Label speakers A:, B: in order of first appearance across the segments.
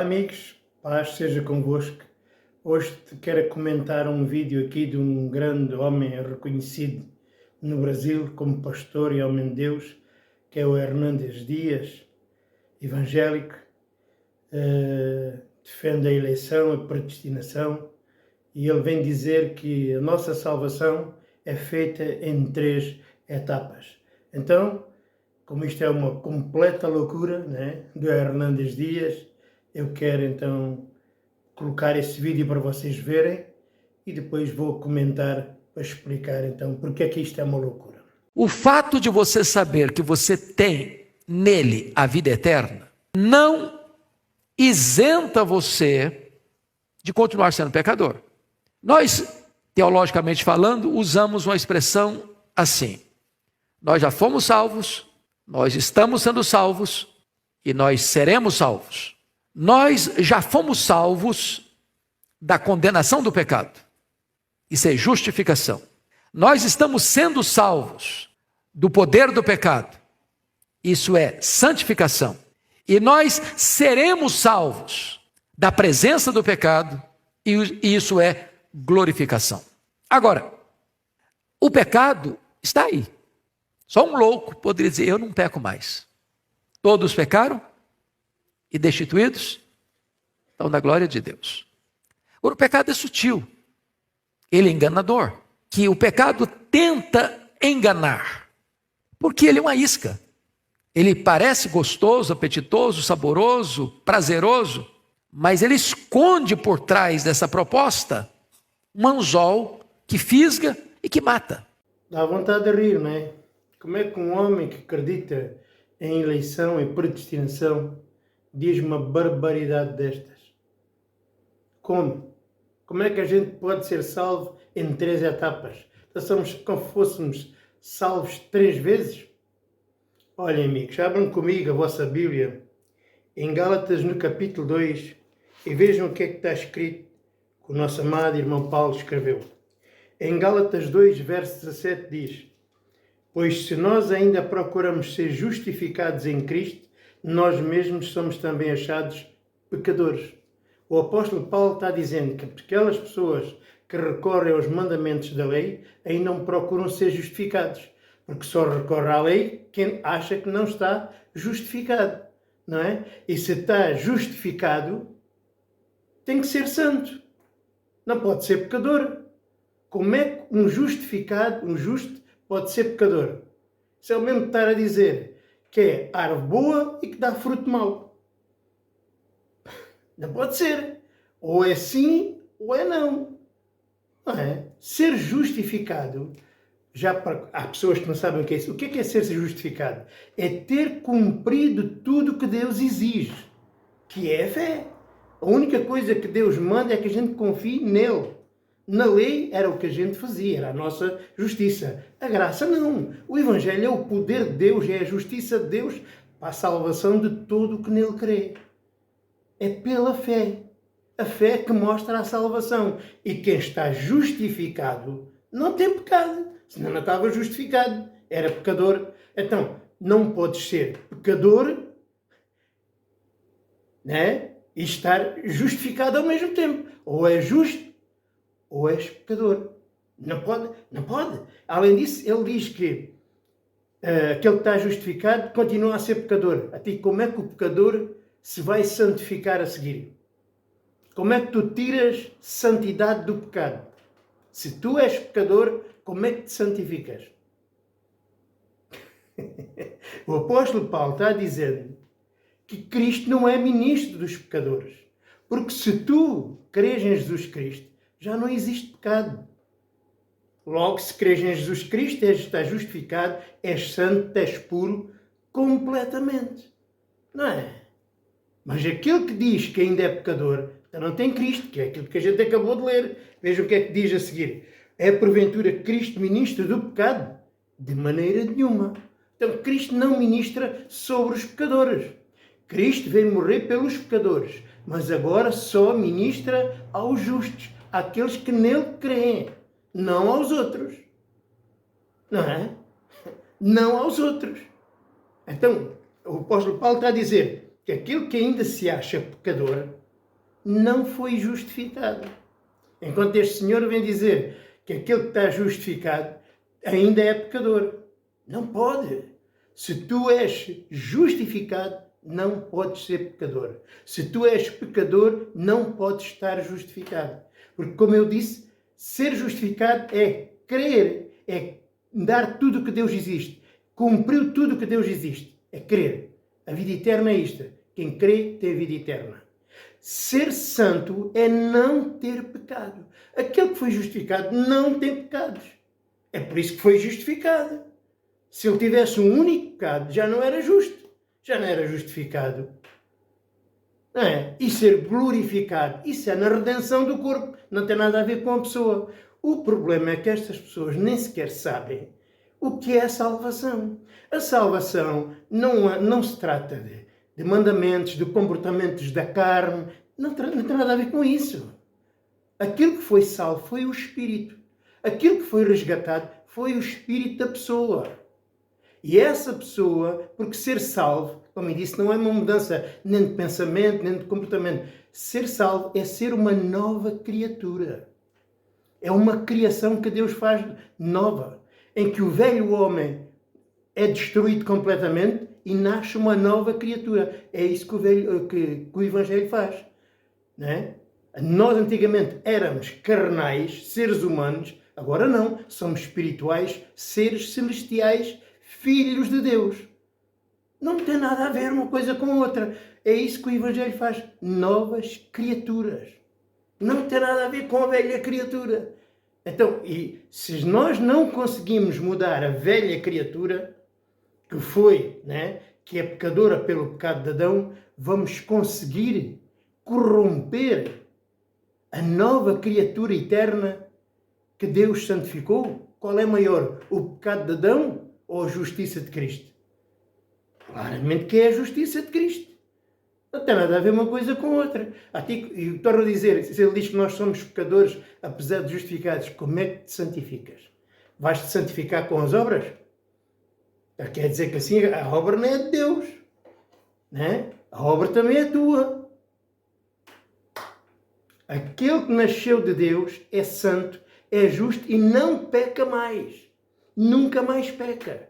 A: amigos, paz seja convosco. Hoje te quero comentar um vídeo aqui de um grande homem reconhecido no Brasil como pastor e homem de Deus, que é o Hernandes Dias, evangélico, defende a eleição, a predestinação, e ele vem dizer que a nossa salvação é feita em 3 etapas. Então, como isto é uma completa loucura, né, do Hernandes Dias, eu quero então colocar esse vídeo para vocês verem e depois vou comentar para explicar então porque é que isto é uma loucura.
B: O fato de você saber que você tem nele a vida eterna não isenta você de continuar sendo pecador. Nós, teologicamente falando, usamos uma expressão assim: nós já fomos salvos, nós estamos sendo salvos e nós seremos salvos. Nós já fomos salvos da condenação do pecado. Isso é justificação. Nós estamos sendo salvos do poder do pecado. Isso é santificação. E nós seremos salvos da presença do pecado. E isso é glorificação. Agora, o pecado está aí. Só um louco poderia dizer: eu não peco mais. Todos pecaram e destituídos estão da glória de Deus. O pecado é sutil, ele é enganador, que o pecado tenta enganar, porque ele é uma isca. Ele parece gostoso, apetitoso, saboroso, prazeroso, mas ele esconde por trás dessa proposta um anzol que fisga e que mata.
A: Dá vontade de rir, não é? Como é que um homem que acredita em eleição e predestinação diz uma barbaridade destas? Como? Como é que a gente pode ser salvo em 3 etapas? Então somos como fôssemos salvos 3 vezes? Olhem, amigos, abram comigo a vossa Bíblia em Gálatas no capítulo 2 e vejam o que é que está escrito que o nosso amado irmão Paulo escreveu. Em Gálatas 2, verso 17 diz: pois se nós ainda procuramos ser justificados em Cristo, nós mesmos somos também achados pecadores. O apóstolo Paulo está dizendo que aquelas pessoas que recorrem aos mandamentos da lei ainda não procuram ser justificados, porque só recorre à lei quem acha que não está justificado, não é? E se está justificado, tem que ser santo, não pode ser pecador. Como é que um justificado, um justo, pode ser pecador? Isso é o mesmo que estar a dizer que é árvore boa e que dá fruto mau. Não pode ser. Ou é sim, ou é não. Não é? Ser justificado, há pessoas que não sabem o que é isso. O que é ser justificado? É ter cumprido tudo o que Deus exige, que é a fé. A única coisa que Deus manda é que a gente confie nele. Na lei era o que a gente fazia, era a nossa justiça. A graça não. O Evangelho é o poder de Deus, é a justiça de Deus para a salvação de todo o que nele crê. É pela fé. A fé que mostra a salvação. E quem está justificado não tem pecado. Senão não estava justificado. Era pecador. Então, não podes ser pecador, né, e estar justificado ao mesmo tempo. Ou é justo, ou és pecador. Não pode, não pode. Além disso, ele diz que aquele que está justificado continua a ser pecador. A ti, como é que o pecador se vai santificar a seguir? Como é que tu tiras santidade do pecado? Se tu és pecador, como é que te santificas? O apóstolo Paulo está dizendo que Cristo não é ministro dos pecadores. Porque se tu crês em Jesus Cristo, já não existe pecado. Logo, se crês em Jesus Cristo, estás justificado, és santo, és puro, completamente. Não é? Mas aquele que diz que ainda é pecador, não tem Cristo, que é aquilo que a gente acabou de ler. Veja o que é que diz a seguir. É porventura Cristo ministro do pecado? De maneira nenhuma. Então, Cristo não ministra sobre os pecadores. Cristo veio morrer pelos pecadores, mas agora só ministra aos justos, àqueles que nele creem, não aos outros. Não é? Não aos outros. Então, o apóstolo Paulo está a dizer que aquele que ainda se acha pecador, não foi justificado. Enquanto este senhor vem dizer que aquele que está justificado ainda é pecador. Não pode. Se tu és justificado, não podes ser pecador. Se tu és pecador, não podes estar justificado. Porque, como eu disse, ser justificado é crer, é dar tudo o que Deus existe. Cumpriu tudo o que Deus existe. É crer. A vida eterna é isto. Quem crê tem vida eterna. Ser santo é não ter pecado. Aquele que foi justificado não tem pecados. É por isso que foi justificado. Se ele tivesse um único pecado, já não era justo. Já não era justificado. Não é? E ser glorificado, isso é na redenção do corpo. Não tem nada a ver com a pessoa. O problema é que estas pessoas nem sequer sabem o que é a salvação. A salvação não se trata de mandamentos, de comportamentos da carne. Não tem nada a ver com isso. Aquilo que foi salvo foi o Espírito. Aquilo que foi resgatado foi o Espírito da pessoa. E essa pessoa, porque ser salvo, como eu disse, não é uma mudança nem de pensamento, nem de comportamento. Ser salvo é ser uma nova criatura. É uma criação que Deus faz nova, em que o velho homem é destruído completamente e nasce uma nova criatura. É isso que o Evangelho faz. Não é? Nós antigamente éramos carnais, seres humanos, agora não, somos espirituais, seres celestiais, filhos de Deus. Não tem nada a ver uma coisa com a outra. É isso que o Evangelho faz. Novas criaturas. Não tem nada a ver com a velha criatura. Então, e se nós não conseguimos mudar a velha criatura, que foi, né, que é pecadora pelo pecado de Adão, vamos conseguir corromper a nova criatura eterna que Deus santificou? Qual é maior, o pecado de Adão ou a justiça de Cristo? Claramente que é a justiça de Cristo. Não tem nada a ver uma coisa com outra. E torno a dizer, se ele diz que nós somos pecadores, apesar de justificados, como é que te santificas? Vais-te santificar com as obras? Quer dizer que assim a obra não é de Deus. Né? A obra também é tua. Aquele que nasceu de Deus é santo, é justo e não peca mais. Nunca mais peca.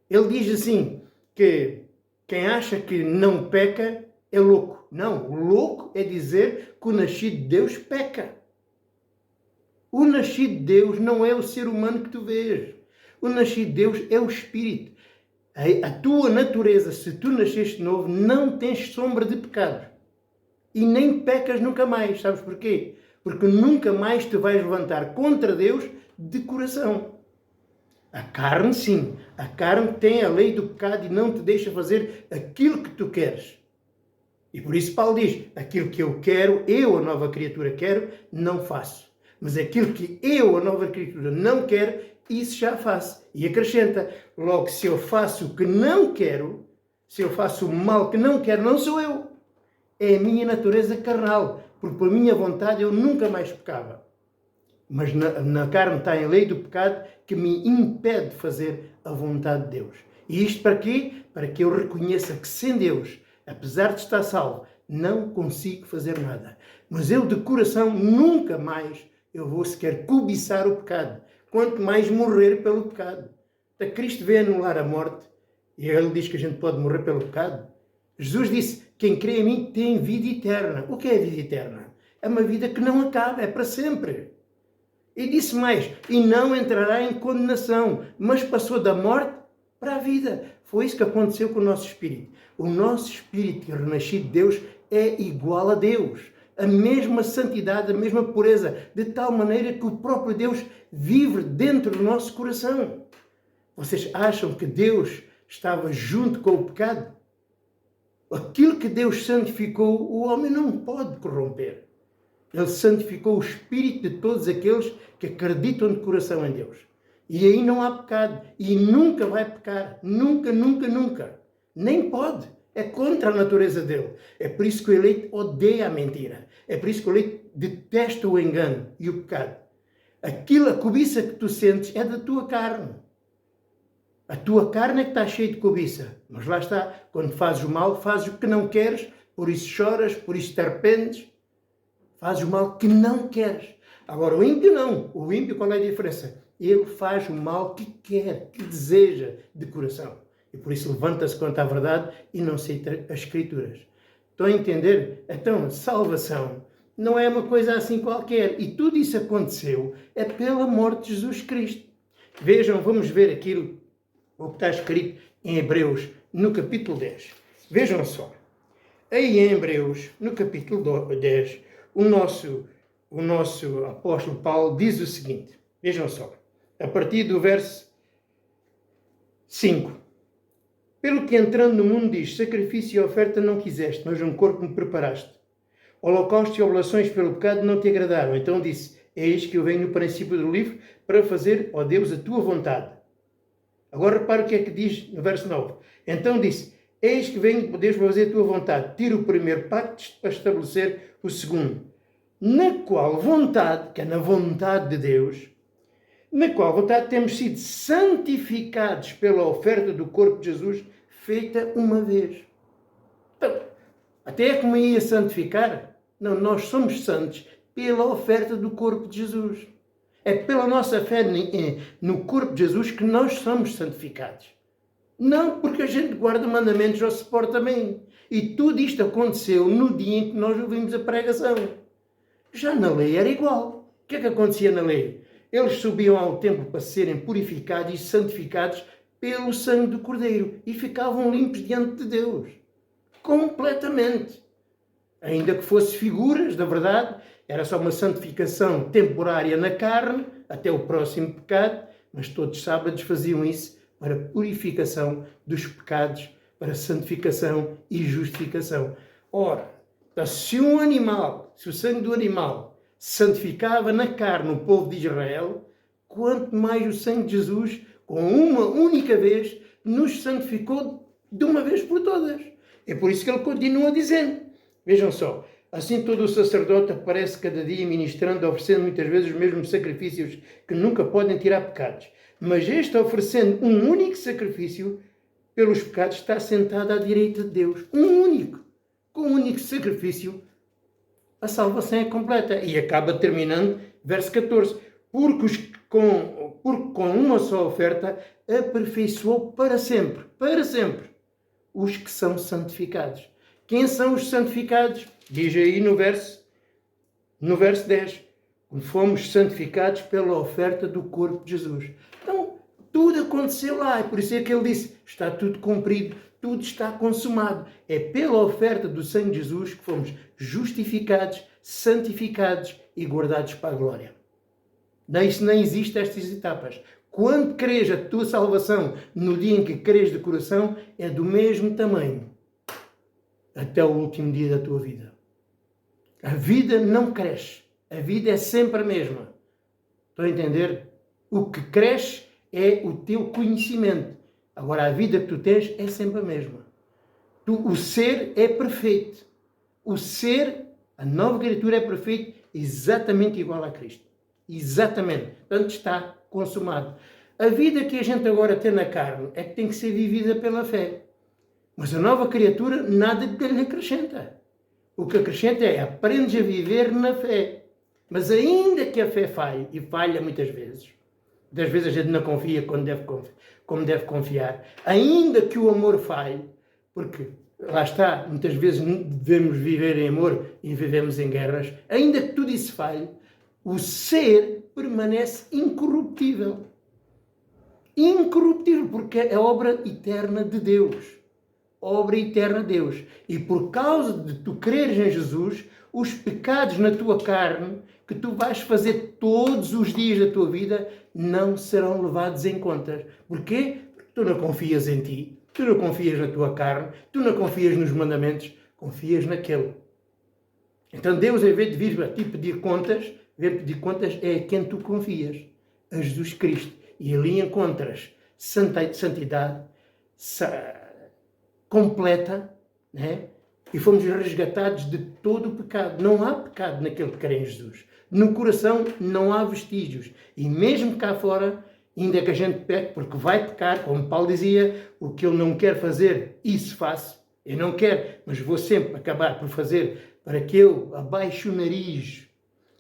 A: Ele diz assim, que quem acha que não peca é louco. Não, o louco é dizer que o nascido de Deus peca. O nascido de Deus não é o ser humano que tu vês. O nascido de Deus é o Espírito. A tua natureza, se tu nasceste de novo, não tens sombra de pecado. E nem pecas nunca mais. Sabes porquê? Porque nunca mais te vais levantar contra Deus de coração. A carne, sim. A carne tem a lei do pecado e não te deixa fazer aquilo que tu queres. E por isso Paulo diz, aquilo que eu quero, eu, a nova criatura, quero, não faço. Mas aquilo que eu, a nova criatura, não quero, isso já faço. E acrescenta, logo, se eu faço o que não quero, se eu faço o mal que não quero, não sou eu. É a minha natureza carnal. Porque por minha vontade eu nunca mais pecava. Mas na carne está a lei do pecado que me impede de fazer a vontade de Deus. E isto para quê? Para que eu reconheça que sem Deus, apesar de estar salvo, não consigo fazer nada. Mas eu de coração nunca mais eu vou sequer cobiçar o pecado. Quanto mais morrer pelo pecado. Então, Cristo veio anular a morte. E ele diz que a gente pode morrer pelo pecado. Jesus disse, quem crê em mim tem vida eterna. O que é vida eterna? É uma vida que não acaba, é para sempre. E disse mais, e não entrará em condenação, mas passou da morte para a vida. Foi isso que aconteceu com o nosso espírito. O nosso espírito renascido de Deus é igual a Deus. A mesma santidade, a mesma pureza, de tal maneira que o próprio Deus vive dentro do nosso coração. Vocês acham que Deus estava junto com o pecado? Aquilo que Deus santificou, o homem não pode corromper. Ele santificou o espírito de todos aqueles que acreditam de coração em Deus. E aí não há pecado. E nunca vai pecar. Nunca, nunca, nunca. Nem pode. É contra a natureza dele. É por isso que o eleito odeia a mentira. É por isso que o eleito detesta o engano e o pecado. A cobiça que tu sentes é da tua carne. A tua carne é que está cheia de cobiça. Mas lá está. Quando fazes o mal, fazes o que não queres. Por isso choras, por isso te arrependes. Fazes o mal que não queres. Agora, o ímpio não. O ímpio, qual é a diferença? Ele faz o mal que quer, que deseja de coração. E por isso levanta-se contra a verdade e não aceita as Escrituras. Estão a entender? Então, salvação não é uma coisa assim qualquer. E tudo isso aconteceu é pela morte de Jesus Cristo. Vejam, vamos ver aquilo, o que está escrito em Hebreus, no capítulo 10. Vejam só. Aí em Hebreus, no capítulo 10, o nosso apóstolo Paulo diz o seguinte. Vejam só. A partir do verso 5. Pelo que entrando no mundo diz, sacrifício e oferta não quiseste, mas um corpo me preparaste. Holocaustos e oblações pelo pecado não te agradaram. Então disse, eis que eu venho no princípio do livro para fazer, ó Deus, a tua vontade. Agora repara o que é que diz no verso 9. Então disse, eis que venho, Deus, para fazer a tua vontade. Tira o primeiro pacto para estabelecer o segundo. Na qual vontade, que é na vontade de Deus, na qual vontade temos sido santificados pela oferta do corpo de Jesus, feita uma vez. Então, até é como ia santificar? Não, nós somos santos pela oferta do corpo de Jesus. É pela nossa fé no corpo de Jesus que nós somos santificados. Não porque a gente guarda mandamentos ou se porta bem. E tudo isto aconteceu no dia em que nós ouvimos a pregação. Já na lei era igual. O que é que acontecia na lei? Eles subiam ao templo para serem purificados e santificados pelo sangue do Cordeiro e ficavam limpos diante de Deus. Completamente. Ainda que fosse figuras, da verdade, era só uma santificação temporária na carne, até o próximo pecado, mas todos os sábados faziam isso para purificação dos pecados, para santificação e justificação. Ora, se um animal, se o sangue do animal santificava na carne o povo de Israel, quanto mais o sangue de Jesus, com uma única vez, nos santificou de uma vez por todas. É por isso que ele continua dizendo. Vejam só, assim todo o sacerdote aparece cada dia ministrando, oferecendo muitas vezes os mesmos sacrifícios que nunca podem tirar pecados. Mas este, oferecendo um único sacrifício pelos pecados, está sentado à direita de Deus. Um único. Com um único sacrifício, a salvação é completa. E acaba terminando, verso 14. Porque com uma só oferta aperfeiçoou para sempre, os que são santificados. Quem são os santificados? Diz aí no verso 10. Fomos santificados pela oferta do corpo de Jesus. Então, tudo aconteceu lá. É por isso é que ele disse, está tudo cumprido, tudo está consumado. É pela oferta do sangue de Jesus que fomos justificados, santificados e guardados para a glória. Nem existem estas etapas. Quando crês a tua salvação, no dia em que crês de coração, é do mesmo tamanho até o último dia da tua vida. A vida não cresce. A vida é sempre a mesma. Estão a entender? O que cresce é o teu conhecimento. Agora, a vida que tu tens é sempre a mesma. O ser é perfeito. O ser, a nova criatura é perfeito, exatamente igual a Cristo. Exatamente. Portanto, está consumado. A vida que a gente agora tem na carne é que tem que ser vivida pela fé. Mas a nova criatura nada lhe acrescenta. O que acrescenta é aprendes a viver na fé. Mas ainda que a fé falhe, e falha muitas vezes a gente não confia como deve confiar, ainda que o amor falhe, porque lá está, muitas vezes devemos viver em amor e vivemos em guerras, ainda que tudo isso falhe, o ser permanece incorruptível. Incorruptível, porque é a obra eterna de Deus. Obra eterna de Deus. E por causa de tu creres em Jesus, os pecados na tua carne, que tu vais fazer todos os dias da tua vida, não serão levados em conta. Porquê? Porque tu não confias em ti, tu não confias na tua carne, tu não confias nos mandamentos, confias naquele. Então Deus, em vez de vir a ti pedir contas, é a quem tu confias, a Jesus Cristo. E ali encontras santidade completa, né? E fomos resgatados de todo o pecado. Não há pecado naquele que crê em Jesus. No coração não há vestígios. E mesmo cá fora, ainda que a gente peque, porque vai pecar, como Paulo dizia, o que eu não quero fazer, isso faço. Eu não quero, mas vou sempre acabar por fazer para que eu abaixe o nariz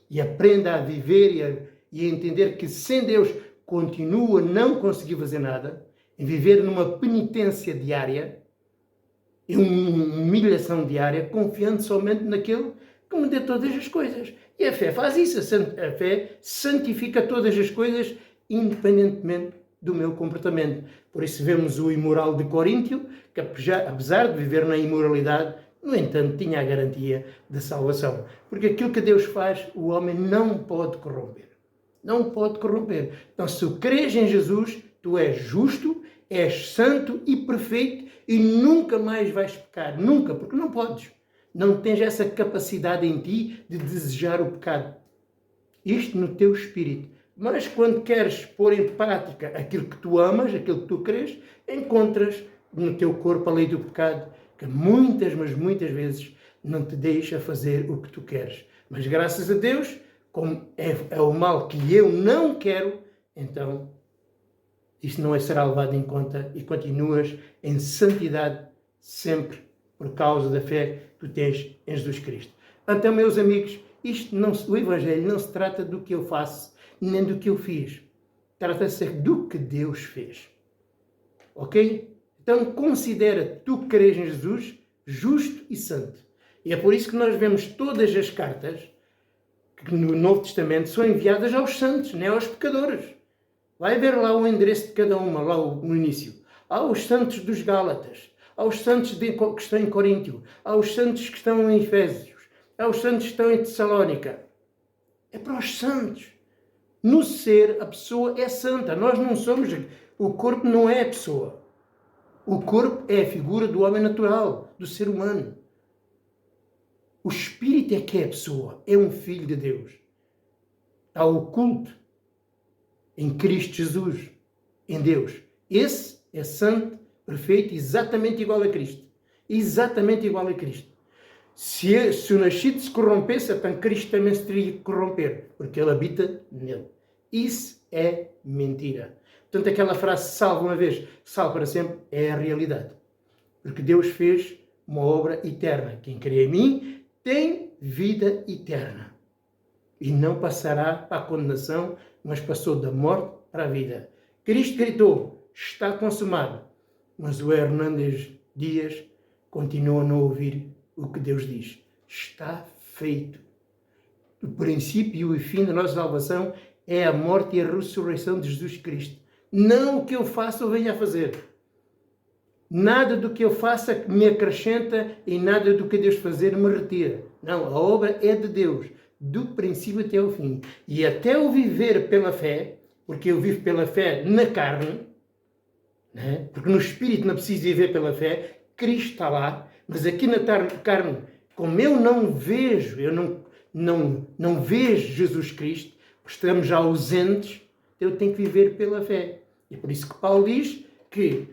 A: e aprenda a viver e a entender que sem Deus continuo a não conseguir fazer nada, em viver numa penitência diária, em uma humilhação diária, confiando somente naquele que me dê todas as coisas. E a fé faz isso, a fé santifica todas as coisas, independentemente do meu comportamento. Por isso vemos o imoral de Coríntio, que apesar de viver na imoralidade, no entanto, tinha a garantia da salvação. Porque aquilo que Deus faz, o homem não pode corromper. Não pode corromper. Então, se tu crês em Jesus, tu és justo, és santo e perfeito e nunca mais vais pecar. Nunca, porque não podes. Não tens essa capacidade em ti de desejar o pecado. Isto no teu espírito. Mas quando queres pôr em prática aquilo que tu amas, aquilo que tu crês, encontras no teu corpo a lei do pecado, que muitas, mas muitas vezes não te deixa fazer o que tu queres. Mas graças a Deus, como é o mal que eu não quero, então isto não será levado em conta e continuas em santidade sempre por causa da fé que tu tens em Jesus Cristo. Então, meus amigos, o Evangelho não se trata do que eu faço, nem do que eu fiz. Trata-se do que Deus fez. Ok? Então, considera tu que crês em Jesus justo e santo. E é por isso que nós vemos todas as cartas que no Novo Testamento são enviadas aos santos, não aos pecadores. Vai ver lá o endereço de cada uma, lá no início. Aos santos dos Gálatas, aos santos que estão em Coríntio, aos santos que estão em Efésios, aos santos que estão em Tessalónica. É para os santos. No ser, a pessoa é santa. Nós não somos... O corpo não é a pessoa. O corpo é a figura do homem natural, do ser humano. O espírito é que é a pessoa. É um filho de Deus. Está oculto em Cristo Jesus, em Deus. Esse é santo, perfeito, exatamente igual a Cristo. Exatamente igual a Cristo. Se o nascido se corrompesse, então Cristo também se teria que corromper, porque Ele habita nele. Isso é mentira. Portanto, aquela frase, salvo uma vez, salvo para sempre, é a realidade. Porque Deus fez uma obra eterna. Quem crê em mim tem vida eterna. E não passará para a condenação, mas passou da morte para a vida. Cristo gritou, está consumado. Mas o Hernandes Dias continua a não ouvir o que Deus diz. Está feito. O princípio e o fim da nossa salvação é a morte e a ressurreição de Jesus Cristo. Não o que eu faço ou venho a fazer. Nada do que eu faça me acrescenta e nada do que Deus fazer me retira. Não, a obra é de Deus, do princípio até o fim. E até o viver pela fé, porque eu vivo pela fé na carne, né? Porque no espírito não preciso viver pela fé, Cristo está lá, mas aqui na carne, como eu não vejo, não vejo Jesus Cristo, estamos já ausentes, eu tenho que viver pela fé. E é por isso que Paulo diz que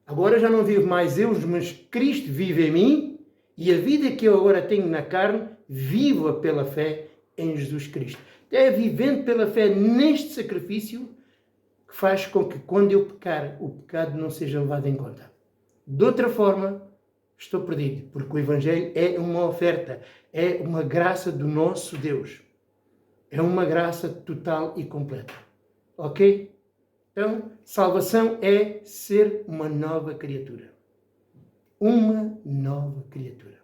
A: agora já não vivo mais eu, mas Cristo vive em mim, e a vida que eu agora tenho na carne, vivo-a pela fé em Jesus Cristo. É vivendo pela fé neste sacrifício que faz com que quando eu pecar, o pecado não seja levado em conta. De outra forma, estou perdido, porque o Evangelho é uma oferta, é uma graça do nosso Deus. É uma graça total e completa. Ok? Então, salvação é ser uma nova criatura. Uma nova criatura.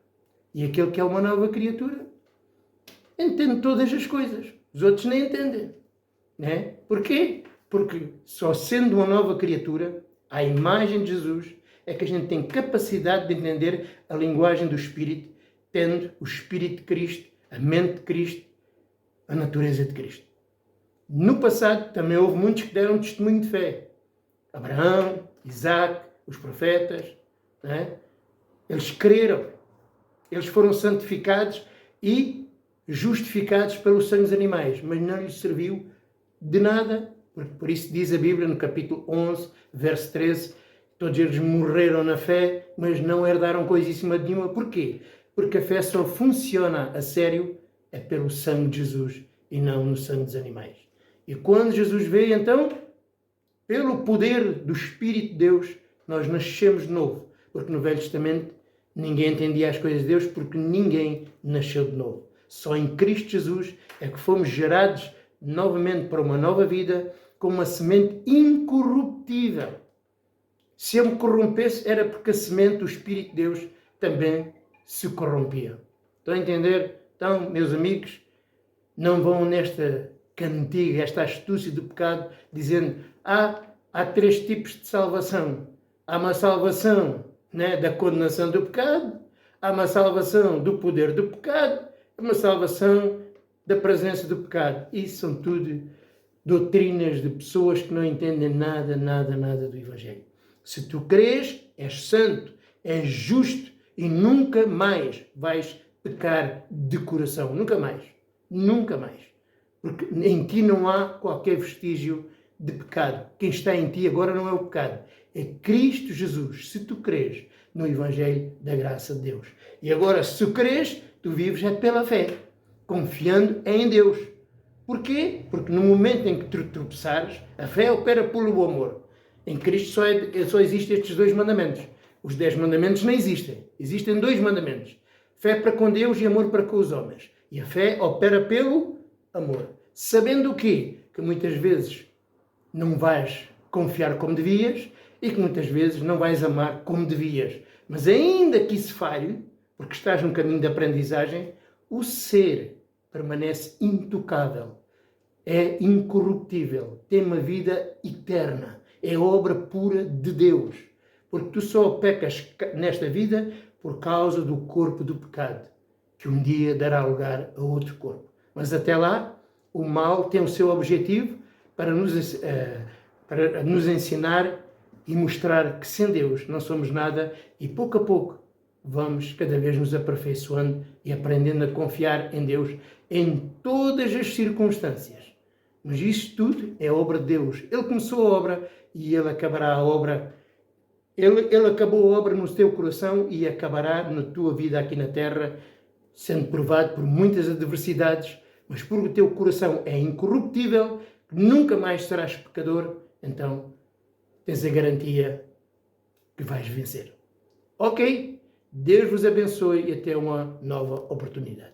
A: E aquele que é uma nova criatura entende todas as coisas. Os outros nem entendem. Né? Porquê? Porque só sendo uma nova criatura, à imagem de Jesus, é que a gente tem capacidade de entender a linguagem do Espírito, tendo o Espírito de Cristo, a mente de Cristo, a natureza de Cristo. No passado também houve muitos que deram testemunho de fé. Abraão, Isaac, os profetas, né? Eles creram. Eles foram santificados e justificados pelo sangue dos animais, mas não lhes serviu de nada, porque por isso diz a Bíblia no capítulo 11, verso 13, todos eles morreram na fé, mas não herdaram coisíssima nenhuma. Porquê? Porque a fé só funciona a sério é pelo sangue de Jesus e não no sangue dos animais. E quando Jesus veio, então, pelo poder do Espírito de Deus, nós nascemos de novo. Porque no Velho Testamento Ninguém entendia as coisas de Deus porque ninguém nasceu de novo. Só em Cristo Jesus é que fomos gerados novamente para uma nova vida com uma semente incorruptível. Se eu me corrompesse, era porque a semente, o Espírito de Deus, também se corrompia. Estão a entender? Então, meus amigos, não vão nesta cantiga, esta astúcia do pecado, dizendo há 3 tipos de salvação. Há uma salvação, né, da condenação do pecado, há uma salvação do poder do pecado, há uma salvação da presença do pecado. Isso são tudo doutrinas de pessoas que não entendem nada do Evangelho. Se tu crês, és santo, és justo e nunca mais vais pecar de coração. Nunca mais. Nunca mais. Porque em ti não há qualquer vestígio de pecado. Quem está em ti agora não é o pecado. É Cristo Jesus. Se tu crês no Evangelho da graça de Deus. E agora, se tu crês, tu vives é pela fé. Confiando em Deus. Porquê? Porque no momento em que tu tropeçares, a fé opera pelo amor. Em Cristo só existem estes 2 mandamentos. Os 10 mandamentos não existem. Existem 2 mandamentos. Fé para com Deus e amor para com os homens. E a fé opera pelo amor. Sabendo o quê? Que muitas vezes não vais confiar como devias e que muitas vezes não vais amar como devias. Mas ainda que isso falhe, porque estás num caminho de aprendizagem, o ser permanece intocável. É incorruptível. Tem uma vida eterna. É obra pura de Deus. Porque tu só pecas nesta vida por causa do corpo do pecado, que um dia dará lugar a outro corpo. Mas até lá, o mal tem o seu objetivo para nos ensinar e mostrar que sem Deus não somos nada e pouco a pouco vamos cada vez nos aperfeiçoando e aprendendo a confiar em Deus em todas as circunstâncias. Mas isso tudo é obra de Deus. Ele começou a obra e Ele acabará a obra. Ele acabou a obra no teu coração e acabará na tua vida aqui na terra, sendo provado por muitas adversidades, mas porque o teu coração é incorruptível, nunca mais serás pecador, então tens a garantia que vais vencer. Ok? Deus vos abençoe e até uma nova oportunidade.